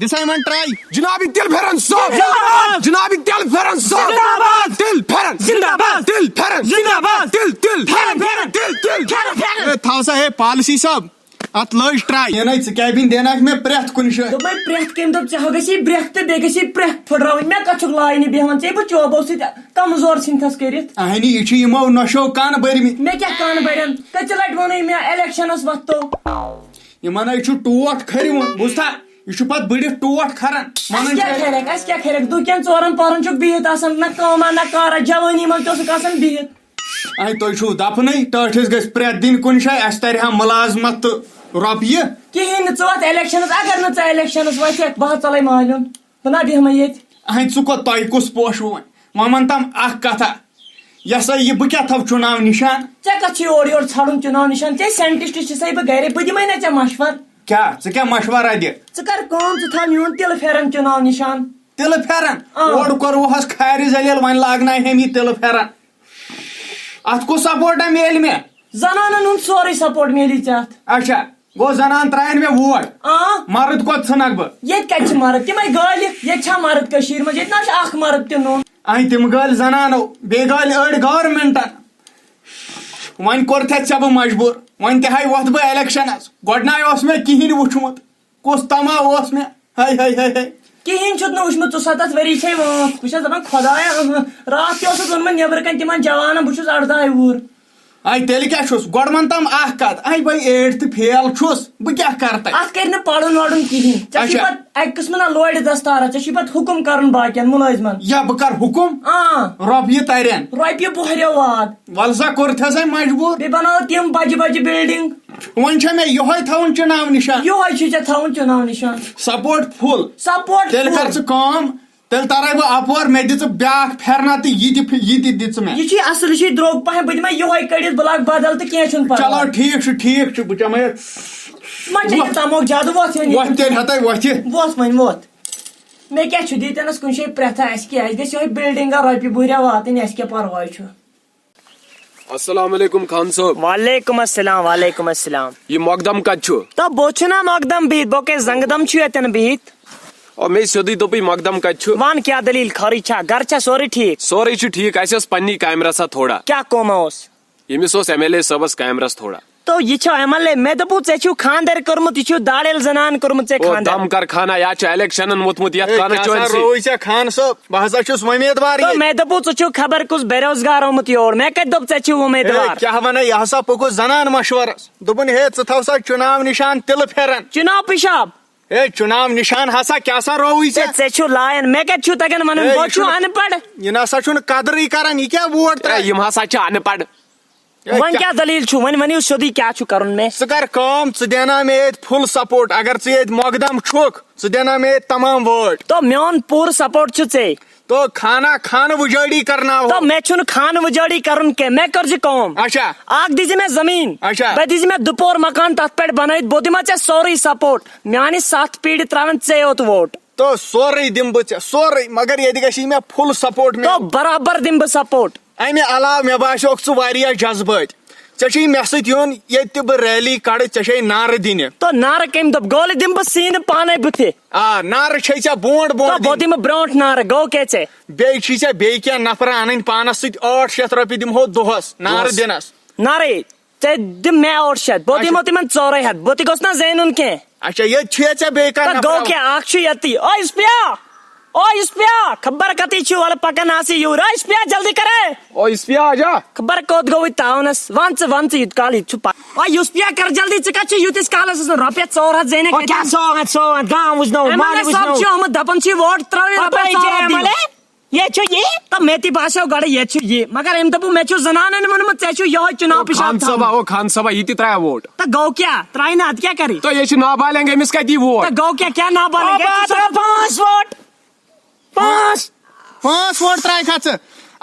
دِسا یِمن ٹراے جناب تل پھرن صاحب جناب تل پھرن صاحب تل پھرن تل پھرن تل تھاو سا ہے پالسی صاحب ات لٲج ٹراے یہ ژٕ کیبن دینا مےٚ پرٛٮ۪تھ کُنہِ جایہِ دوٚپمے پرٛٮ۪تھ کٔمۍ دوٚپ ژےٚ گژھی برٛٮ۪کھ تہٕ بیٚیہِ گژھی پرٛٮ۪کھ پھٕٹراوٕنۍ مےٚ کتھ چھُکھ لاینہِ بیٚہوان ژےٚ بہٕ چوبو سۭتۍ کمزور ژھٕنتھس کٔرِتھ اہنی یہِ چھُ یِمو نۄشو کن بٔرمٕتۍ مےٚ کیٛاہ کن بڑٮ۪ن کٔژِ لٹہِ ووٚنُے مےٚ الیکشنس وۄتھو یِمن ہے چھُ ٹوٹھ کھٔرِوُن بوٗزتھا یہِ چھُ پتہٕ بٔڑِتھ ٹوٹھ کھران اَسہِ کیٛاہ کھرٮ۪کھ دُکٮ۪ن ژورن پہرن چھُکھ بِہِتھ آسان نہ کٲما نہ کارا جوٲنی منٛز تہِ اوسُکھ آسان بِہِتھ اے تُہۍ چھُو دپنٕے ٹٲٹھِس گژھِ پرٛٮ۪تھ دِنۍ کُنہِ جایہِ اَسہِ ترِ ہا مُلازمت تہٕ رۄپیہِ کِہیٖنۍ نہٕ ژٕ وَتھ الیکشنس اگر نہٕ ژٕ الیکشنس وۄتھکھ بہٕ حظ ژَلے مالیُن بہٕ نا بیٚہمے ییٚتہِ اہن ژٕ کوٚت تۄہہِ کُس پوشوٕ وۄنۍ وَن تام اکھ کتھا یہِ ہسا یہِ بہٕ کیٛاہ تھاو چُناو نِشان ژےٚ کتھ چھُے اورٕ یورٕ ژھانڈُن چُناو نِشان ژےٚ ساینٹِسٹ چھِسے بہٕ گرے بہٕ دِمے نا ژےٚ مشور کیٛاہ ژٕ کیٛاہ مشورہ دِ ژٕ کر کٲم ژٕ تھاو میون تِلہٕ پھیرن چُناو نِشان تِلہٕ پھیرن اورٕ کوٚروہس کھارِ زلیل وۄنۍ لاگناوہٮ۪م یہِ تِلہٕ پھیرن اتھ کُس سپورٹا میلہِ مےٚ زنانن ہُنٛد سورُے سپورٹ میلی ژےٚ اتھ اچھا گوٚو زنان ترٛاین مےٚ ووٹ مرد کوٚت ژھٕنکھ بہٕ ییٚتہِ کتہِ چھِ مرد تِمے گٲلِکھ ییٚتہِ چھا مرد کٔشیٖرِ منٛز ییٚتہِ نہ چھُ اکھ مرد تہِ نوٚن اہن تِم گٲلۍ زنانو بیٚیہِ گٲلۍ أڑۍ گورمینٹن وۄنۍ کوٚرتھے ژےٚ بہٕ مجبوٗر وۄنۍ تہِ ہاے وۄتھٕ بہٕ الیکشنس گۄڈٕناے اوس مےٚ کِہینۍ وٕچھمُت کُس تما اوس مےٚ ہے ہے ہے ہے کِہینۍ چھُتھ نہٕ وٕچھمُت 37 ؤری چھے وٲنٛس بہٕ چھس دپان خۄدایا راتھ تہِ اوسُکھ ووٚنمُت نیبرٕ کَنۍ تِمن جوانن بہٕ چھُس 18 وُہُر اے تیٚلہِ کیٛاہ چھُس گۄڈٕ وَن تام اکھ کتھ اے بھائی 8th فیل چھُس بہٕ کیٛاہ کرٕ تتہِ اتھ کٔرِ نہٕ پرُن وڑُن کِہینۍ ژےٚ چھُے پتہٕ اکہِ قٕسمہٕ نہ لورِ دستارا ژےٚ چھُے پتہٕ حُکُم کرُن باقین مُلٲزمن یا بہٕ کرٕ حُکُم رۄپیہِ ترن رۄپیہِ بوہرٮ۪و واد ول سا کوٚرتھسے مجبوٗر بیٚیہِ بناوو تِم بجہِ بجہِ بِلڈنگ وۄنۍ چھا مےٚ یِہوے تھاوُن چُناو نِشان یِہوے چھُے ژےٚ تھاوُن چُناو نِشان سپورٹ فُل سپورٹ تیٚلہِ کر ژٕ کٲم تیٚلہِ ترے بہٕ اپور مےٚ دِ ژٕ بیاکھ پھیرنا تہٕ یہِ تہِ دِ ژٕ مےٚ یہِ چھُے اصل یہِ چھُے درٛوگ پہم بہٕ دِمے یِہوے کٔڑِتھ بہٕ لاگہٕ بدل تہٕ کینٛہہ چھُنہٕ چلو پرواے ٹھیٖک چھُ بہٕ چمے ما چھے تموک زیادٕ وۄتھ وۄتھ تیٚلہِ ہتے وۄتھِ وۄتھ وۄنۍ وۄتھ مےٚ کیٛاہ چھُ دیٖتنس کُنہِ جایہِ پرٛٮ۪تھا اَسہِ کیٛاہ اَسہِ گژھِ یِہوے بِلڈنگا رۄپیہِ بُہریا واتٕنۍ اَسہِ کیٛاہ پرواے چھُ السلام علیکم خان صٲب وعلیکم السلام وعلیکم السلام یہ مقدم کتہِ چھُ تو بہٕ چھُنا مقدم بِہِتھ بہٕ کیٛاہ زنٛگہٕ دم چھُ ییٚتٮ۪ن بِہِتھ او مےٚ سیودُے دوٚپُے مقدم کتہِ چھُ ون کیٛاہ دٔلیٖل خٲرٕے چھا گرٕ چھا سورُے ٹھیٖک سورُے چھُ ٹھیٖک اسہِ ٲس پننی کامہِ رژھا تھوڑا کیٛاہ کوما اوس ییٚمِس اوس MLA صٲبس کامہِ رژھ تھوڑا تو یہِ چھا MLA مےٚ دوٚپوٗ ژےٚ چھُو خاندر کوٚرمُت یہِ چھُ داڑیل زنان کوٚرمُت ژےٚ خاندر دم کر خانا یا چھُ الیکشنن ووتمُت یتھ روٗے ژےٚ خان صٲب بہٕ ہسا چھُس وۄمیدوار مےٚ دوٚپوٗ ژٕ چھُکھ خبر کُس بے روزگار آمُت یور مےٚ کتہِ دوٚپ ژےٚ چھُو وۄمیدوار کیٛاہ ونے یہِ ہسا پوٚکُس زنان مشورس دوٚپُن ہے ژٕ تھاو سا چُناو نِشان تِلہٕ پھیرن چُناو پِشاب ہے چُناو نِشان ہسا کیٛاہ سا رووٕے ژےٚ چھُو لایان مےٚ کتہِ چھُو تگان ونُن بہٕ چھُو ان پڑھ یہِ نسا چھُنہٕ قدرٕے کران یہِ کیٛاہ ووٹ ترٛایہِ یِم ہسا چھِ ان پڑھ وۄنۍ کیٛاہ دلیٖل چھُ وۄنۍ ؤنِو سیٚودُے کیٛاہ چھُ کرُن مےٚ ژٕ کر کٲم ژٕ دینا مےٚ ییٚتہِ فُل سپورٹ اگر ژٕ ییٚتہِ مۄقدم چھُکھ ژٕ دینا مےٚ ییٚتہِ تمام وٲٹ تو میون پوٗرٕ سپورٹ چھُ ژےٚ تو کھانا خانہٕ وُجٲڑی کرناوو تو مےٚ چھُنہٕ خانہٕ وُجٲڑی کرُن کینٛہہ مےٚ کٔرزِ کٲم اچھا اکھ دِزِ مےٚ زمیٖن اچھا بیٚیہِ دِزِ مےٚ دُپور مکان تتھ پٮ۪ٹھ بنٲیِتھ بہٕ دِمے ژےٚ سورُے سپورٹ میانہِ 7 پیٖرِ تراون ژےٚ یوت ووٹ تو سورُے دِمہٕ بہٕ ژےٚ سورُے مگر ییٚتہِ گژھی مےٚ فُل سپورٹ تو برابر دِمہٕ بہٕ سپورٹ امہِ علاوٕ مےٚ باسیوکھ ژٕ واریاہ جذبٲتۍ ژےٚ چھُے مےٚ سۭتۍ یُن ییٚتہِ تہِ بہٕ ریلی کڑٕ ژےٚ چھے نعرٕ دِنہِ تو نعرٕ کٔمۍ دوٚپ گولہِ دِمہٕ بہٕ سیٖنہٕ پانے بٕتھِ نعرٕ چھے ژےٚ برونٛٹھ بہٕ برونٛٹھ دِمہٕ برونٛٹھ نعرٕ گوٚو کیٛاہ ژےٚ بیٚیہِ چھُے ژےٚ بیٚیہِ کینٛہہ نفرٕ انٕنۍ پانس سۭتۍ 800 رۄپیہِ دِمہو دۄہس نعرٕ دِنس نعرے ژےٚ دِ مےٚ 800 بہٕ دِمو تِمن 400 بہٕ تہِ گوٚژھ نا زینُن کینٛہہ اچھا ییٚتہِ چھُیا ژےٚ بیٚیہِ کانٛہہ گوٚو کیٛاہ اکھ چھُ ییٚتی او یُس خبر کتی چھُ وَلہٕ پکان آسہِ یوٗر او یُس جلدی کرے او اسپیا آجا خبر کوٚت گوٚو تاونس ون ژٕ یوٗت کال ییٚتہِ چھُ پتہ او یُس کر جلدی ژٕ کتہِ چھُ یوٗتِس کالس رۄپیہِ 400 زینکھ گام وٕچھنو چھُ آمُت دپان چھُ ووٹ ترٛٲوِو ییٚتہِ چھُ یہِ تہٕ مےٚ تہِ باسیو گۄڈٕ ییٚتہِ چھُ یہِ مگر أمۍ دوٚپُن مےٚ چھُ زنانن ووٚنمُت ژےٚ چھُ یِہوے چُناو پِشاب خان صٲبا یہِ تہِ ترٛایا ووٹ تہٕ گوٚو کیٛاہ ترٛایہِ نہٕ ادٕ کیٛاہ کرِ تہٕ یہِ چھُ نابالینگ أمِس کتہِ یی ووٹ تہٕ گوٚو کیٛاہ نابالینگ 5 ووٹ ترٛایکھا ژٕ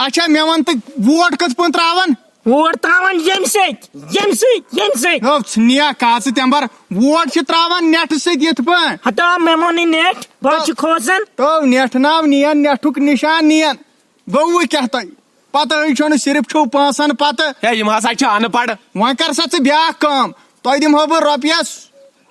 اچھا مےٚ وَن تہٕ ووٹ کِتھ پٲٹھۍ ترٛاوان ووٹ ترٛاوان ییٚمہِ سۭتۍ ژھٕنیا کاژٕ تمبر ووٹ چھِ ترٛاوان نیٹہٕ سۭتۍ یِتھ پٲٹھۍ ہٹاو مےٚ ووٚنُے نیٹ بہٕ چھُ کھوژان تو نیٹھ ناو نِین نیٹھُک نِشان نِین گوٚوٕ کیٛاہ تۄہہِ پتہٕ چھُنہٕ صرف چھُو پونٛسن پتہٕ ہے یِم ہسا چھِ ان پڑھ وۄنۍ کر سا ژٕ بیاکھ کٲم تۄہہِ دِمہو بہٕ رۄپیس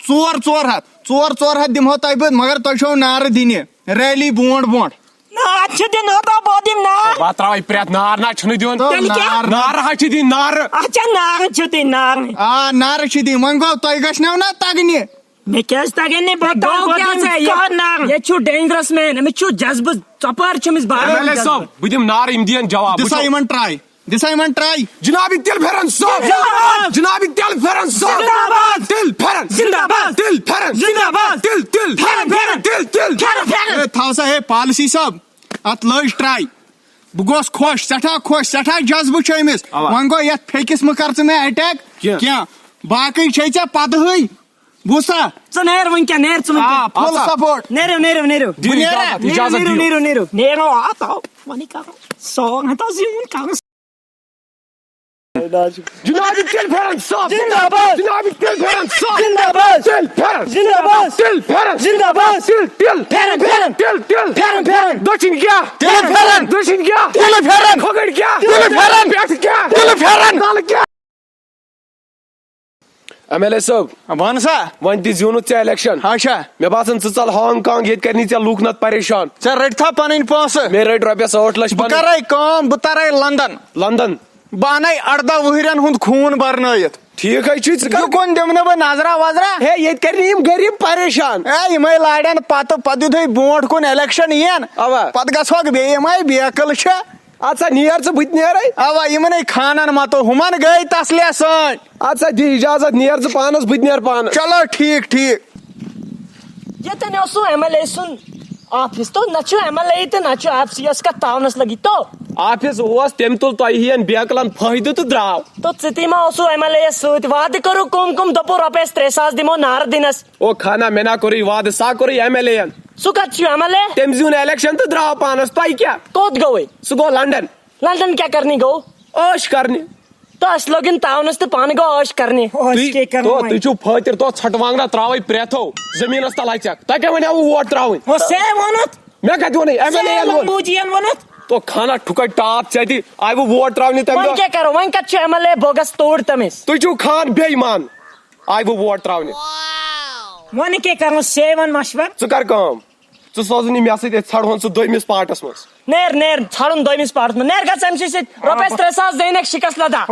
400 ژور ہتھ دمہو تۄہہِ بہٕ مگر تۄہہِ چھو نعرٕ دِنہِ ریلی برونٛٹھ برونٛٹھ نار چھُ دِنۍ ہوتا بہٕ دِمہٕ نار بہٕ تراوے پرٛٮ۪تھ نار نہ چھُنہٕ دیُن تیٚلہِ کیٛاہ؟ نار حظ چھِ دِنۍ نارٕ اچھا نار چھُ دِنۍ نار آ نعرٕ چھِ دِنۍ وۄنۍ گوٚو تۄہہِ گژھنو نا تگنہِ مےٚ کیٛازِ تگن نہٕ بہٕ دِمہٕ ییٚتہِ چھُ ڈینجرس مین أمِس چھُ جذبہٕ ژۄپٲرۍ چھُ أمِس ایم ایل اے صٲب بہٕ دِمہٕ نار یِم دِیَن جواب دِسا یِمن ٹراے دِسا یِمن ٹراے جناب تِل پھیرن صٲب جناب تِل پھیرن صٲب تِل پھیرن زندہ باد تِل پھیرن زندہ باد تِل پھیرن تِل تھاو سا ہے پالسی صٲب اتھ لٲج ٹراے بہٕ گوس خۄش سٮ۪ٹھاہ جذبہٕ چھُ أمِس وۄنۍ گوٚو یتھ پھیٚکِس مہٕ کر ژٕ مےٚ اٹیک کینٛہہ باقٕے چھے ژےٚ پتہٕے بوٗزتھا ژٕ نیرٕ وٕنکٮ۪ن نیرٕ ژٕ فُل وٕنکٮ۪ن سپورٹ نیرو اجازت دِیِو نیرو آو وۄنۍ کرو سانگ ہتا زیوٗن کرو جناب تِل پھیرن صٲب زندہ باد جناب تِل پھیرن صٲب زندہ باد تِل پھیرن زندہ باد تِل پھیرن زندہ باد تِل پھیرن تِل دٔچھِنۍ کیٛاہ تِلہٕ پھیرن دٔچھِنۍ کیٛاہ تِلہٕ پھیرن کھۄگٕرۍ کیٛاہ تِلہٕ پھیرن پٮ۪ٹھٕ کیٛاہ تِلہٕ پھیرن تلہٕ کیٛاہ ایم ایل اے صٲب وَن سا وۄنۍ تہِ زیوٗنُتھ ژےٚ الیکشن اچھا مےٚ باسان ژٕ ژل ہانگ کانگ ییٚتہِ کرنی ژےٚ لوٗکھ نتہٕ پریشان ژےٚ رٔٹتھا پنٕنۍ پونٛسہٕ مےٚ رٔٹۍ رۄپیس 8 لچھ بہٕ کرے کٲم بہٕ ترے لندن لندن بہٕ انے 18 وُہرٮ۪ن ہُنٛد خوٗن برنٲیِتھ ٹھیٖک حظ چھُ ژٕ کر یُکُن دِمہٕ نہٕ بہٕ نظرا وظرا ہے ییٚتہِ کرنی یِم غریٖب پریشان اے یِمے لاڑٮ۪ن پتہٕ یِتھُے برونٛٹھ کُن الیکشن یِن اوا پتہٕ گژھوکھ بیٚیہِ یِمے بیکٕل چھِ ادٕ سا نیر ژٕ بہٕ تہِ نیرے اوا یِمنٕے خانن متو ہُمن گٔے تسلیا سٲنۍ ادٕ سا دِ اجازت نیر ژٕ پانس بہٕ تہِ نیرٕ پانس چلو ٹھیٖک ییٚتٮ۪ن اوسوٕ ایم ایل اے سُنٛد آفِس تو نہ چھُ ایم ایل اے تہٕ نہ چھُ ایف سی یس کتھ تاونس لگی تو آفِس اوس تٔمۍ تُل تۄہہِ ہِوٮ۪ن بیکلن فٲیدٕ تہٕ درٛاو تو ژٕ تہِ ما اوسوٕ ایم ایل اے یس سۭتۍ وعدٕ کوٚرُکھ کُم دوٚپوٕ رۄپیس 3 ساس دِمو نارٕ دِنس او خانا مےٚ نا کوٚرُے وادٕ سا کوٚرُے ایم ایل اے ین سُہ کتہِ چھُ ایم ایل اے تٔمۍ زیوٗن الیکشن تہٕ درٛاو پانس تۄہہِ کیٛاہ کوٚت گوٚوے سُہ گوٚو لنڈن لنڈن کیٛاہ کرنہِ گوٚو عٲش کرنہِ تو اسہِ لوگِن تاونس تہٕ پانہٕ گوٚو عٲش کرنہِ تُہۍ چھِو فٲطر تو ژھٹہٕ وانگنا تراوے پرٛٮ۪تھو زٔمیٖنس تل اژٮ۪کھ تۄہہِ کیٛاہ وَنیوٕ ووٹ تراوٕنۍ مےٚ کتہِ ووٚنُے ایم ایل اے ووٚنُتھ تو خانا ٹھُکے ٹاپ ژےٚ تہِ آیہِ بہٕ ووٹ تراونہِ تمہِ وۄنۍ دۄہ کیٛاہ کرو وۄنۍ کتہِ چھُ ایم ایل اے بوگس توڑ تٔمِس تُہۍ چھِو خان بے ایمان آیہِ بہٕ ووٹ تراونہِ وۄنۍ کیٛاہ کرو سیون مشور ژٕ کر کٲم ژٕ سوزُن یہِ مےٚ سۭتۍ أسۍ ژھانڈہون ژٕ 2مِس پارٹس منٛز نیر ژھانڈُن 2مِس پارٹس منٛز نیر گژھ امہِ سۭتۍ رۄپیس 3 ساس زینکھ شِکست لداخ